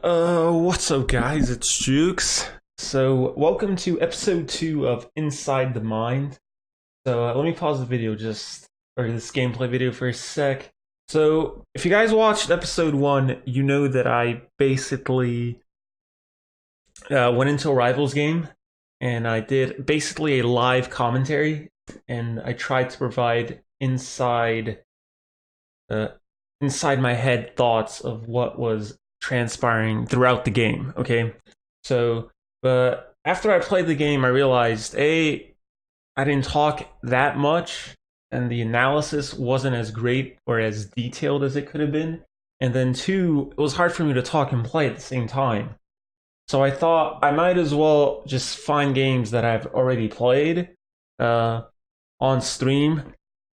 What's up, guys? It's Jukes. So, welcome to episode 2 of Inside the Mind. So, let me pause the video or this gameplay video for a sec. So, if you guys watched episode 1, you know that I basically went into a Rivals game and I did basically a live commentary and I tried to provide uh, inside my head thoughts of what was transpiring throughout the game. Okay, so but after I played the game, I realized I didn't talk that much, and the analysis wasn't as great or as detailed as it could have been. And then two, it was hard for me to talk and play at the same time. So I thought I might as well just find games that I've already played uh, on stream,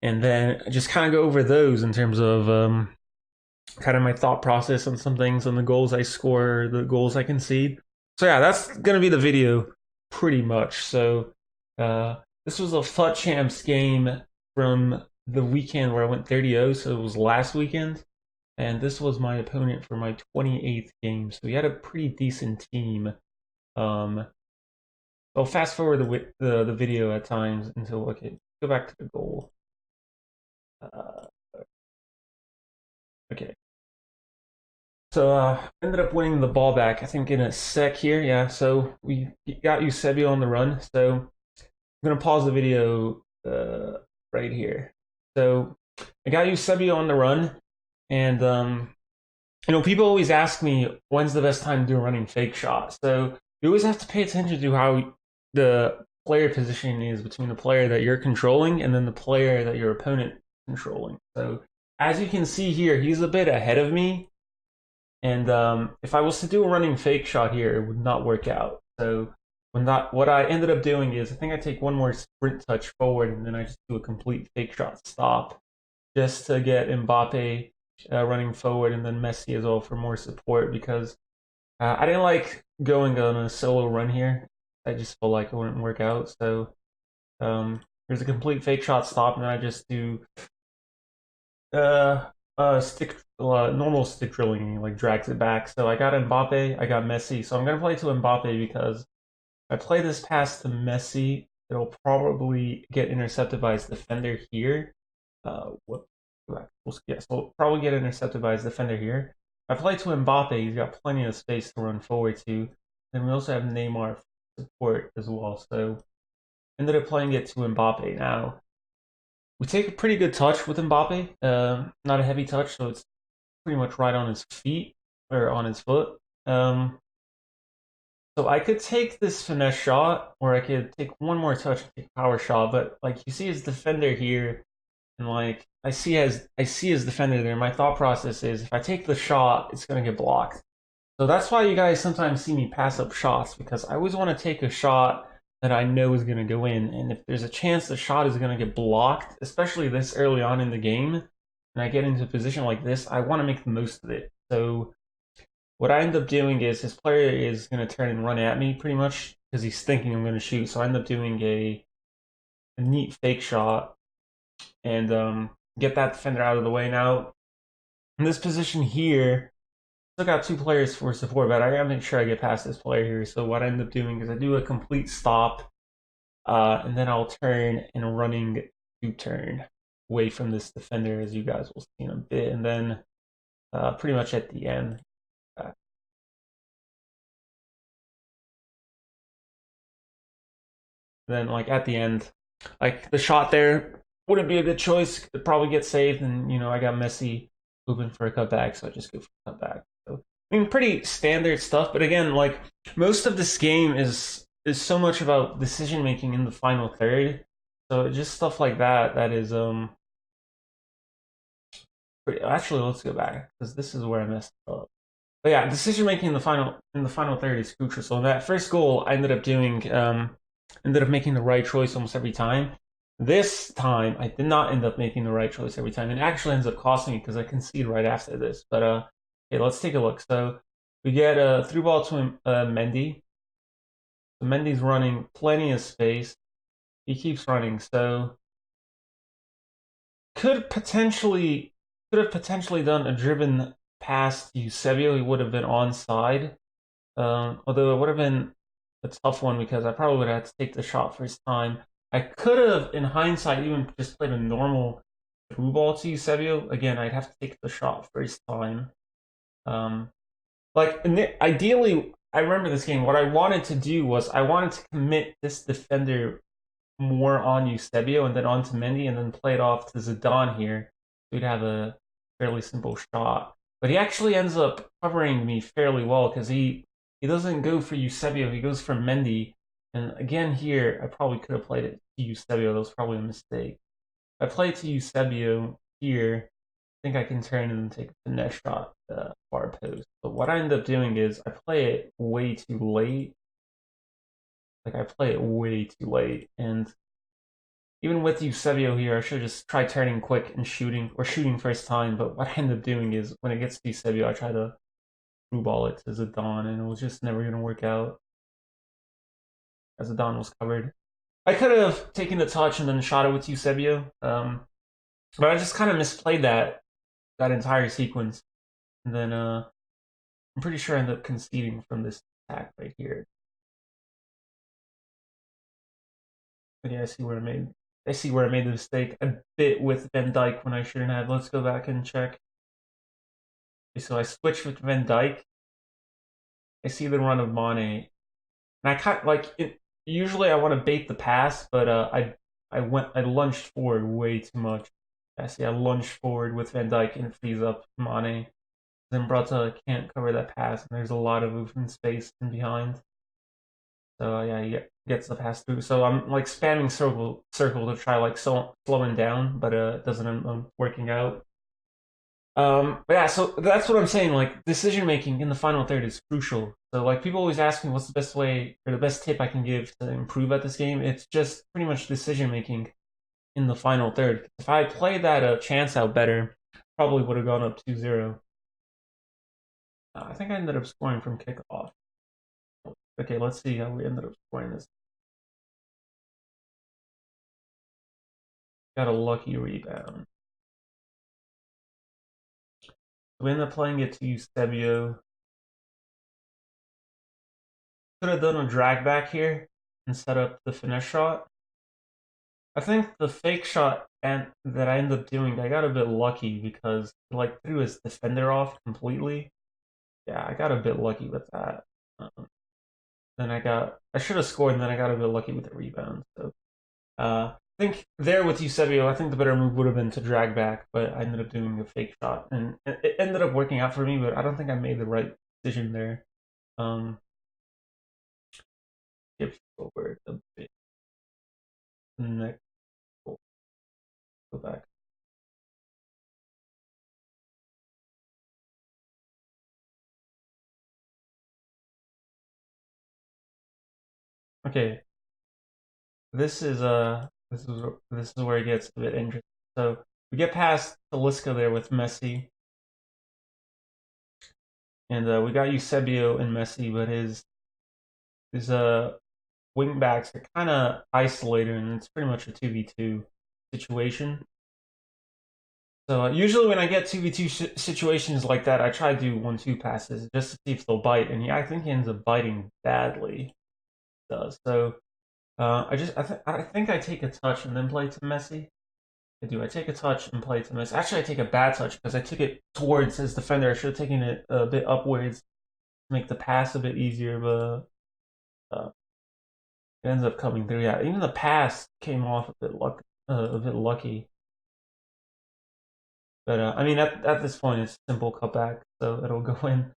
and then just kind of go over those in terms of kind of my thought process on some things, on the goals I score, the goals I concede. So yeah, that's gonna be the video pretty much. So uh, this was a FUT Champs game from the weekend where I went 30-0, so it was last weekend. And this was my opponent for my 28th game. So we had a pretty decent team. Um, I'll fast forward the video at times until, okay, go back to the goal. Uh, okay. So ended up winning the ball back, I think, in a sec here. Yeah, so we got Eusebio on the run. So I'm going to pause the video right here. So I got Eusebio on the run. And, people always ask me, when's the best time to do a running fake shot? So you always have to pay attention to how the player positioning is between the player that you're controlling and then the player that your opponent is controlling. So as you can see here, he's a bit ahead of me. And if I was to do a running fake shot here, it would not work out. So what I ended up doing is I think I take one more sprint touch forward and then I just do a complete fake shot stop just to get Mbappe running forward and then Messi as well for more support because I didn't like going on a solo run here. I just felt like it wouldn't work out. So there's a complete fake shot stop and then I just do normal stick drilling, like drags it back. So I got Mbappe, I got Messi. So I'm gonna play to Mbappe because if I play this pass to Messi, it'll probably get intercepted by his defender here. Whoop. Yeah, so it'll probably get intercepted by his defender here. If I play to Mbappe, he's got plenty of space to run forward to. Then we also have Neymar support as well. So ended up playing it to Mbappe now. We take a pretty good touch with Mbappe. Not a heavy touch, so it's pretty much right on his feet or on his foot. So I could take this finesse shot, or I could take one more touch and take a power shot. But like you see his defender here, and like I see his defender there. My thought process is if I take the shot, it's gonna get blocked. So that's why you guys sometimes see me pass up shots because I always want to take a shot that I know is going to go in. And if there's a chance the shot is going to get blocked, especially this early on in the game, and I get into a position like this, I want to make the most of it. So what I end up doing is his player is going to turn and run at me pretty much because he's thinking I'm going to shoot. So I end up doing a neat fake shot and get that defender out of the way. Now, in this position here, still got two players for support, but I gotta make sure I get past this player here. So what I end up doing is I do a complete stop, and then I'll turn and running to turn away from this defender, as you guys will see in a bit, and then pretty much at the end. Then like at the end, like the shot there wouldn't be a good choice. Could probably get saved, and I got Messi moving for a cutback, so I just go for a cutback. So I mean, pretty standard stuff. But again, like most of this game is so much about decision making in the final third. So just stuff like that. That is Actually, let's go back because this is where I messed up. But yeah, decision making in the final third is crucial. So that first goal, I ended up making the right choice almost every time. This time, I did not end up making the right choice every time. It actually ends up costing me because I concede right after this. But okay, let's take a look. So we get a through ball to Mendy. So Mendy's running plenty of space. He keeps running. So could have potentially done a driven pass to Eusebio, he would have been onside. Although it would have been a tough one because I probably would have had to take the shot first time. I could have, in hindsight, even just played a normal through ball to Eusebio. Again, I'd have to take the shot first time. Um, like ideally, I remember this game. What I wanted to do was I wanted to commit this defender more on Eusebio and then onto Mendy and then play it off to Zidane here. We'd have a fairly simple shot. But he actually ends up covering me fairly well because he doesn't go for Eusebio, he goes for Mendy. And again here, I probably could have played it to Eusebio. That was probably a mistake. I played to Eusebio here. I think I can turn and take a finesse shot far post. But what I end up doing is I play it way too late. Like I play it way too late, and even with Eusebio here, I should just try turning quick and shooting, or shooting first time. But what I end up doing is when it gets to Eusebio, I try to through ball it to Zidane, and it was just never gonna work out as Zidane was covered. I could have taken the touch and then shot it with Eusebio, but I just kind of misplayed that entire sequence, and then I'm pretty sure I ended up conceding from this attack right here. But yeah, I see where I made the mistake a bit with Van Dijk when I shouldn't have. Let's go back and check. Okay, so I switched with Van Dijk. I see the run of Mane, and I kind of like it. Usually I want to bait the pass, but I lunged forward way too much. I see I lunged forward with Van Dijk and it frees up Mane. Then Brata can't cover that pass, and there's a lot of open space in behind. So yeah, he gets the pass through. So I'm like spamming circle to try like slowing down, but it doesn't end up working out. But yeah, so that's what I'm saying. Like decision making in the final third is crucial. So like people always ask me what's the best way or the best tip I can give to improve at this game. It's just pretty much decision making in the final third. If I played that chance out better, probably would have gone up 2-0. I think I ended up scoring from kickoff. Okay, let's see how we ended up scoring this. Got a lucky rebound. We ended up playing it to Eusebio. Could have done a drag back here and set up the finesse shot. I think the fake shot and that I ended up doing, I got a bit lucky because like threw his defender off completely. Yeah, I got a bit lucky with that. Then I should have scored, and then I got a bit lucky with the rebound. So I think there with Eusebio, I think the better move would have been to drag back, but I ended up doing a fake shot, and it ended up working out for me. But I don't think I made the right decision there. Skip forward a bit. Next, go back. Okay, this is where it gets a bit interesting. So we get past Talisca there with Messi, and we got Eusebio and Messi, but his wing backs are kind of isolated, and it's pretty much a 2v2 situation. So usually when I get 2v2 situations like that, I try to do 1-2 passes just to see if they'll bite, and I think he ends up biting badly. Does so. I think I take a touch and then play to Messi. I do. I take a touch and play to Messi. Actually, I take a bad touch because I took it towards his defender. I should have taken it a bit upwards to make the pass a bit easier, but it ends up coming through. Yeah, even the pass came off a bit lucky. But I mean, at this point, it's simple cutback, so it'll go in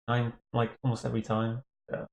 nine like almost every time. Yeah.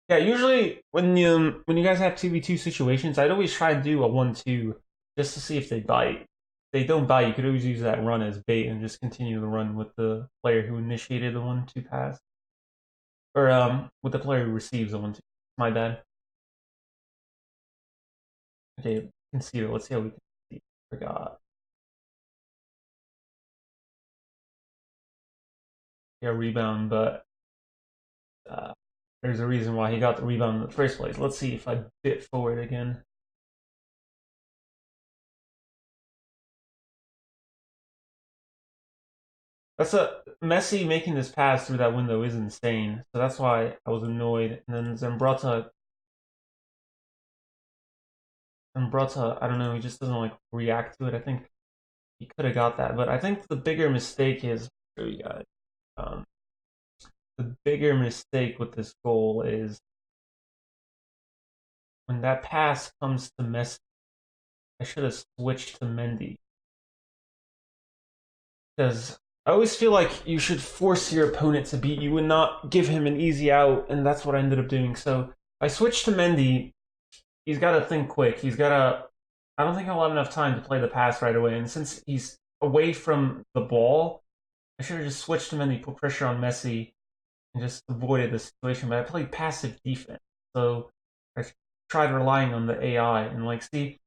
Yeah, usually when you guys have 2v2 situations, I'd always try to do a 1-2 just to see if they bite. If they don't bite, you could always use that run as bait and just continue the run with the player who initiated the 1-2 pass. Or with the player who receives the 1-2. My bad. Okay, concede it. Let's see how we can see. Forgot. Yeah, rebound, but there's a reason why he got the rebound in the first place. Let's see if I bit forward again. That's a Messi making this pass through that window is insane. So that's why I was annoyed. And then Zambrota, I don't know, he just doesn't like react to it. I think he could have got that, but I think the bigger mistake is show you guys. Um, the bigger mistake with this goal is when that pass comes to Messi. I should have switched to Mendy because I always feel like you should force your opponent to beat you and not give him an easy out, and that's what I ended up doing. So I switched to Mendy. He's got to think quick. He's got to. I don't think he'll have enough time to play the pass right away, and since he's away from the ball, I should have just switched to Mendy, put pressure on Messi, and just avoided the situation. But I played passive defense, so I tried relying on the AI and like see.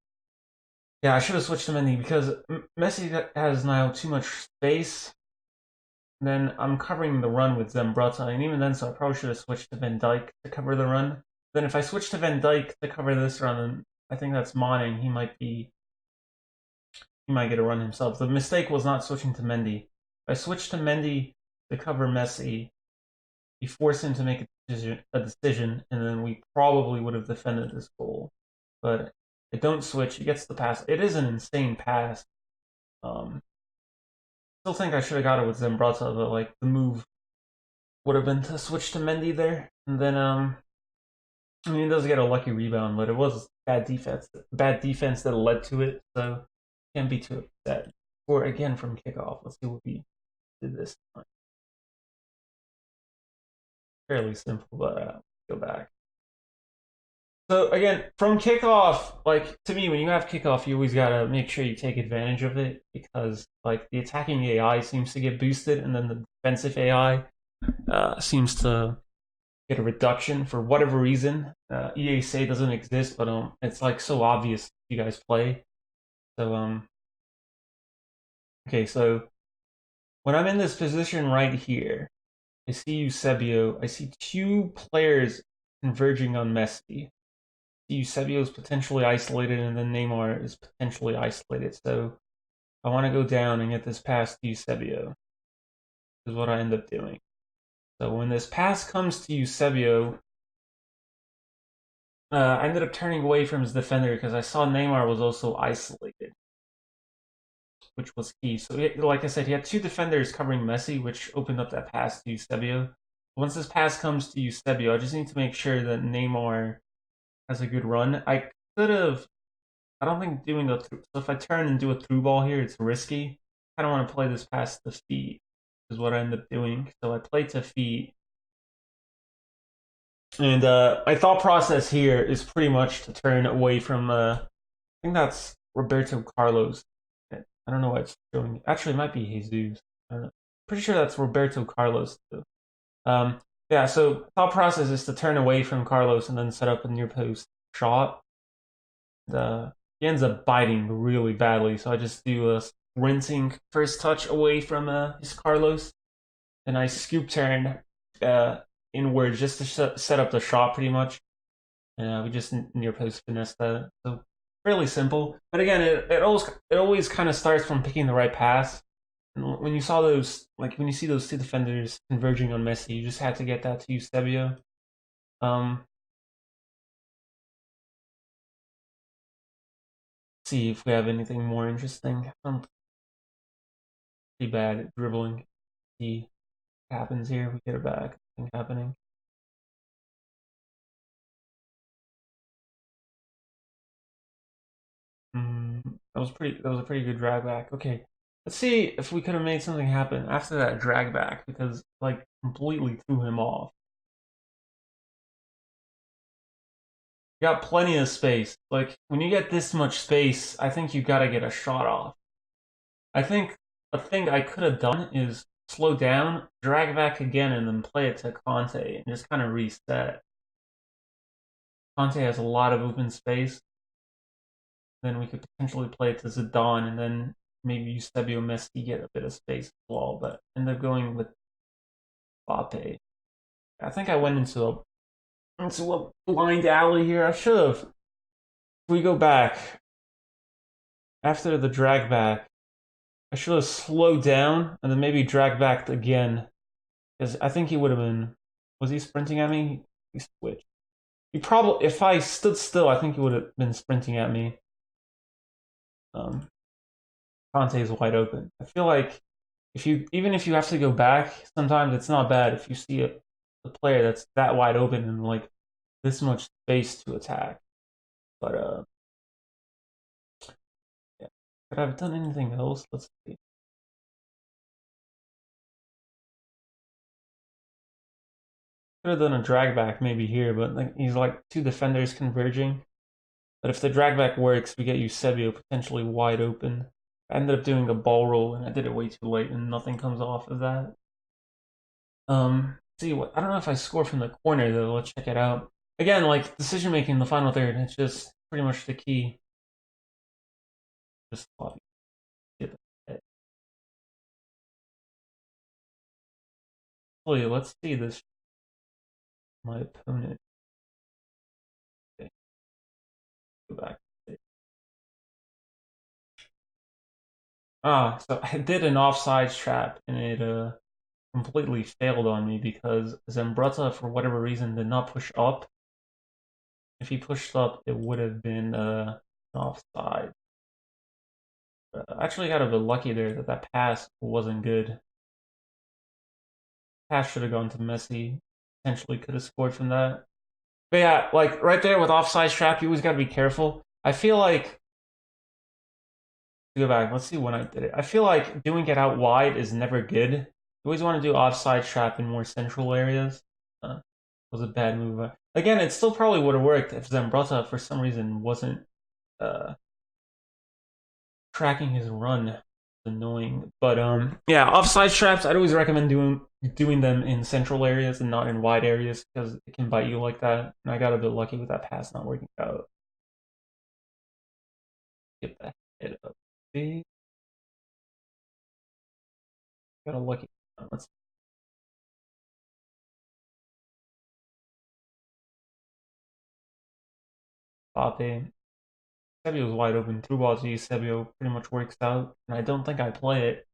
Yeah, I should have switched to Mendy because Messi has now too much space. Then I'm covering the run with Zambrotta, and even then, so I probably should have switched to Van Dijk to cover the run. Then if I switch to Van Dijk to cover this run, then I think that's Mane, and he might get a run himself. The mistake was not switching to Mendy. If I switched to Mendy to cover Messi, he forced him to make a decision, and then we probably would have defended this goal. But I don't switch. He gets the pass. It is an insane pass. Still think I should have got it with Zambrotta, but like the move would have been to switch to Mendy there, and then I mean, he does get a lucky rebound, but it was bad defense that led to it, so can't be too upset. Or again from kickoff, let's see what we did this time. Fairly simple, but go back. So again, from kickoff, like to me, when you have kickoff, you always gotta make sure you take advantage of it because like the attacking AI seems to get boosted, and then the defensive AI seems to get a reduction for whatever reason. EA say doesn't exist, but it's like so obvious you guys play. So okay, so when I'm in this position right here, I see Eusebio. I see two players converging on Messi. Eusebio is potentially isolated, and then Neymar is potentially isolated. So I want to go down and get this pass to Eusebio. This is what I end up doing. So when this pass comes to Eusebio, I ended up turning away from his defender because I saw Neymar was also isolated, which was key. So, like I said, he had two defenders covering Messi, which opened up that pass to Eusebio. Once this pass comes to Eusebio, I just need to make sure that Neymar has a good run. I could have. I don't think doing the so if I turn and do a through ball here, it's risky. I don't want to play this past the feet, is what I end up doing. So I play to feet. And my thought process here is pretty much to turn away from. I think that's Roberto Carlos. I don't know why it's showing. Actually, it might be Jesus. I don't know. Pretty sure that's Roberto Carlos too. Yeah. So thought process is to turn away from Carlos and then set up a near post shot. He ends up biting really badly, so I just do a sprinting first touch away from his Carlos, and I scoop turn inward just to set up the shot pretty much. And we just near post finesse that. So fairly simple. But again, it always kind of starts from picking the right pass. And when you saw those, like when you see those two defenders converging on Messi, you just had to get that to Eusebio. See if we have anything more interesting. Pretty bad at dribbling. See what happens here. We get it back. Nothing happening. That was a pretty good drag back. Okay, let's see if we could have made something happen after that drag back because like completely threw him off. You got plenty of space. Like when you get this much space, I think you gotta get a shot off. I think a thing I could have done is slow down, drag back again, and then play it to Conte and just kind of reset. Conte has a lot of open space. Then we could potentially play it to Zidane, and then maybe Eusebio Messi get a bit of space as well. But end up going with Mbappe. I think I went into a blind alley here. I should have. If we go back after the drag back, I should have slowed down and then maybe dragged back again. Because I think he would have been. Was he sprinting at me? He switched. He probably. If I stood still, I think he would have been sprinting at me. Um, Conte is wide open. I feel like if you even if you have to go back, sometimes it's not bad if you see a player that's that wide open and like this much space to attack. But yeah. Could I have done anything else? Let's see. Could have done a drag back maybe here, but like he's like two defenders converging. But if the drag back works, we get Eusebio potentially wide open. I ended up doing a ball roll and I did it way too late and nothing comes off of that. See what I don't know if I score from the corner though. Let's check it out. Again, like decision making in the final third, it's just pretty much the key. Just get it. Let's see this. My opponent. Okay, go back. So I did an offside trap and it completely failed on me because Zambrotta, for whatever reason, did not push up. If he pushed up, it would have been an offside. I actually got a bit lucky there that that pass wasn't good. Pass should have gone to Messi. Potentially could have scored from that. But yeah, like right there with offside trap, you always got to be careful. I feel like go back. Let's see when I did it. I feel like doing it out wide is never good. You always want to do offside trap in more central areas. Was a bad move. Again, it still probably would have worked if Zambrotta for some reason wasn't uh, tracking his run. It's annoying, but yeah, offside traps. I'd always recommend doing them in central areas and not in wide areas because it can bite you like that. And I got a bit lucky with that pass not working out. Get that head up. See, got a lucky. Let's Mbappe. Sebio's wide open. Through ball to Sebio pretty much works out, and I don't think I play it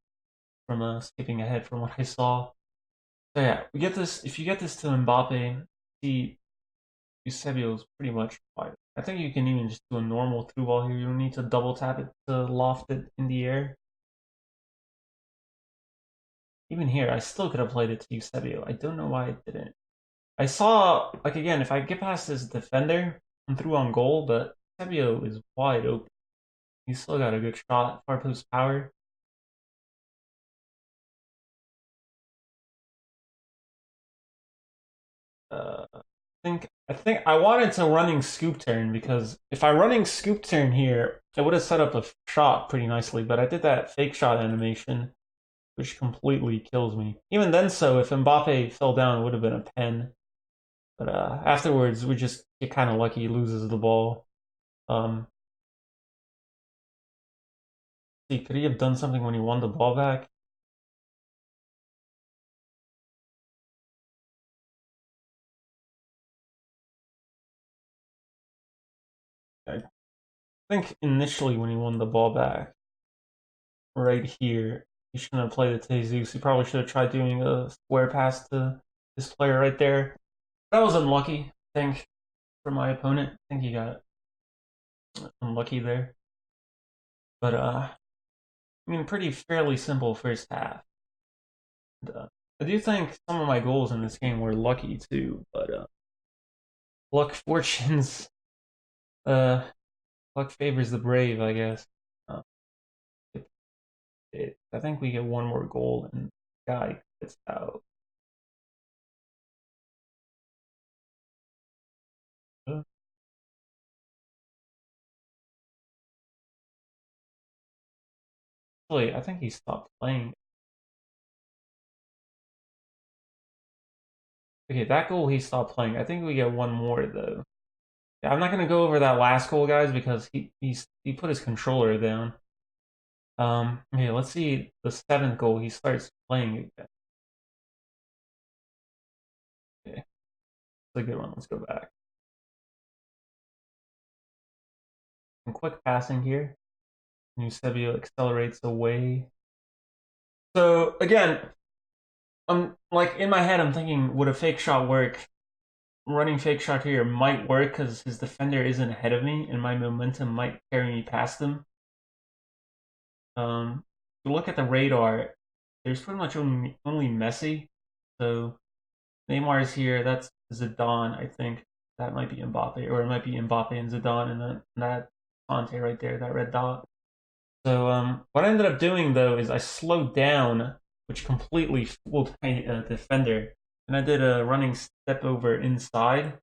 from skipping ahead from what I saw. So yeah, we get this. If you get this to Mbappe, see Eusebio's pretty much wide. I think you can even just do a normal through ball here. You don't need to double tap it to loft it in the air. Even here, I still could have played it to Eusebio. I don't know why I didn't. I saw, like again, if I get past this defender, I'm through on goal, but Eusebio is wide open. He's still got a good shot, far post power. I think I wanted to running scoop turn because if I running scoop turn here, it would have set up a shot pretty nicely. But I did that fake shot animation, which completely kills me. Even then, so if Mbappe fell down, it would have been a pen. But afterwards, we just get kind of lucky. He loses the ball. Um, see, could he have done something when he won the ball back? I think initially when he won the ball back, right here, he shouldn't have played it to Jesus. He probably should have tried doing a square pass to this player right there. That was unlucky, I think, for my opponent. I think he got unlucky there. But I mean, pretty fairly simple first half. And, I do think some of my goals in this game were lucky too, but luck fortunes uh luck favors the brave, I guess. Uh, I think we get one more goal and guy gets out. Actually, I think he stopped playing. Okay, that goal he stopped playing. I think we get one more though. Yeah, I'm not gonna go over that last goal, guys, because he put his controller down. Okay, let's see the seventh goal. He starts playing again. Okay, it's a good one. Let's go back. Some quick passing here. Eusebio accelerates away. So again, I'm like in my head, I'm thinking, would a fake shot work? Running fake shot here might work because his defender isn't ahead of me, and my momentum might carry me past him. If you look at the radar, there's pretty much only Messi. So Neymar is here. That's Zidane, I think. That might be Mbappe, or it might be Mbappe and Zidane, and then that Conte right there, that red dot. So what I ended up doing though is I slowed down, which completely fooled my defender, and I did a running step over inside.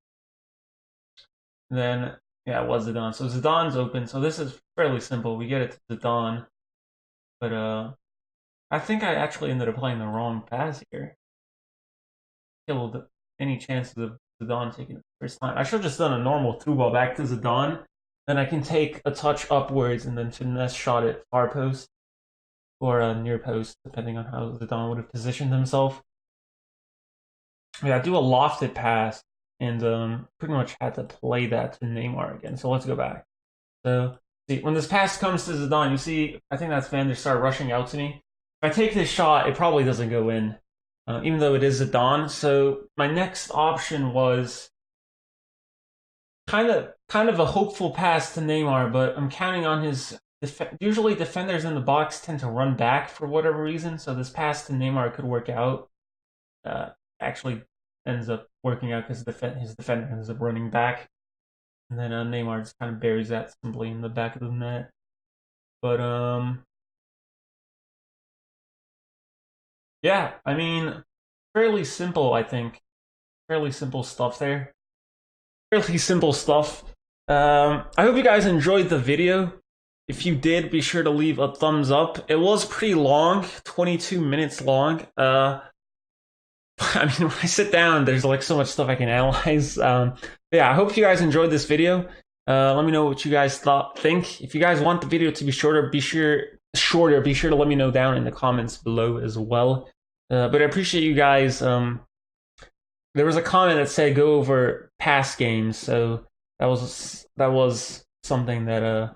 And then yeah, it was Zidane. So Zidane's open. So this is fairly simple. We get it to Zidane, but I think I actually ended up playing the wrong pass here. Killed any chances of Zidane taking it the first time. I should have just done a normal through ball back to Zidane. Then I can take a touch upwards and then finesse shot it far post or near post, depending on how Zidane would have positioned himself. Yeah, I do a lofted pass and pretty much had to play that to Neymar again. So let's go back. So see, when this pass comes to Zidane, you see, I think that's Van der Sar rushing out to me. If I take this shot, it probably doesn't go in, even though it is Zidane. So my next option was kind of a hopeful pass to Neymar, but I'm counting on his. Usually, defenders in the box tend to run back for whatever reason, so this pass to Neymar could work out. Actually, ends up working out because his defender ends up running back, and then Neymar just kind of buries that simply in the back of the net. But yeah, I mean, fairly simple. I think fairly simple stuff there. Fairly simple stuff. I hope you guys enjoyed the video. If you did, be sure to leave a thumbs up. It was pretty long, 22 minutes long. I mean, when I sit down, there's like so much stuff I can analyze. Yeah, I hope you guys enjoyed this video. Let me know what you guys think. If you guys want the video to be shorter, be sure to let me know down in the comments below as well. But I appreciate you guys. There was a comment that said go over past games, so that was something that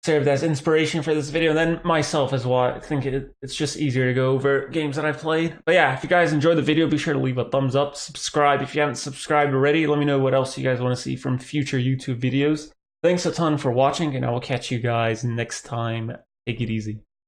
served as inspiration for this video. And then myself as well. I think it's just easier to go over games that I've played. But yeah, if you guys enjoyed the video, be sure to leave a thumbs up, subscribe if you haven't subscribed already. Let me know what else you guys want to see from future YouTube videos. Thanks a ton for watching, and I will catch you guys next time. Take it easy.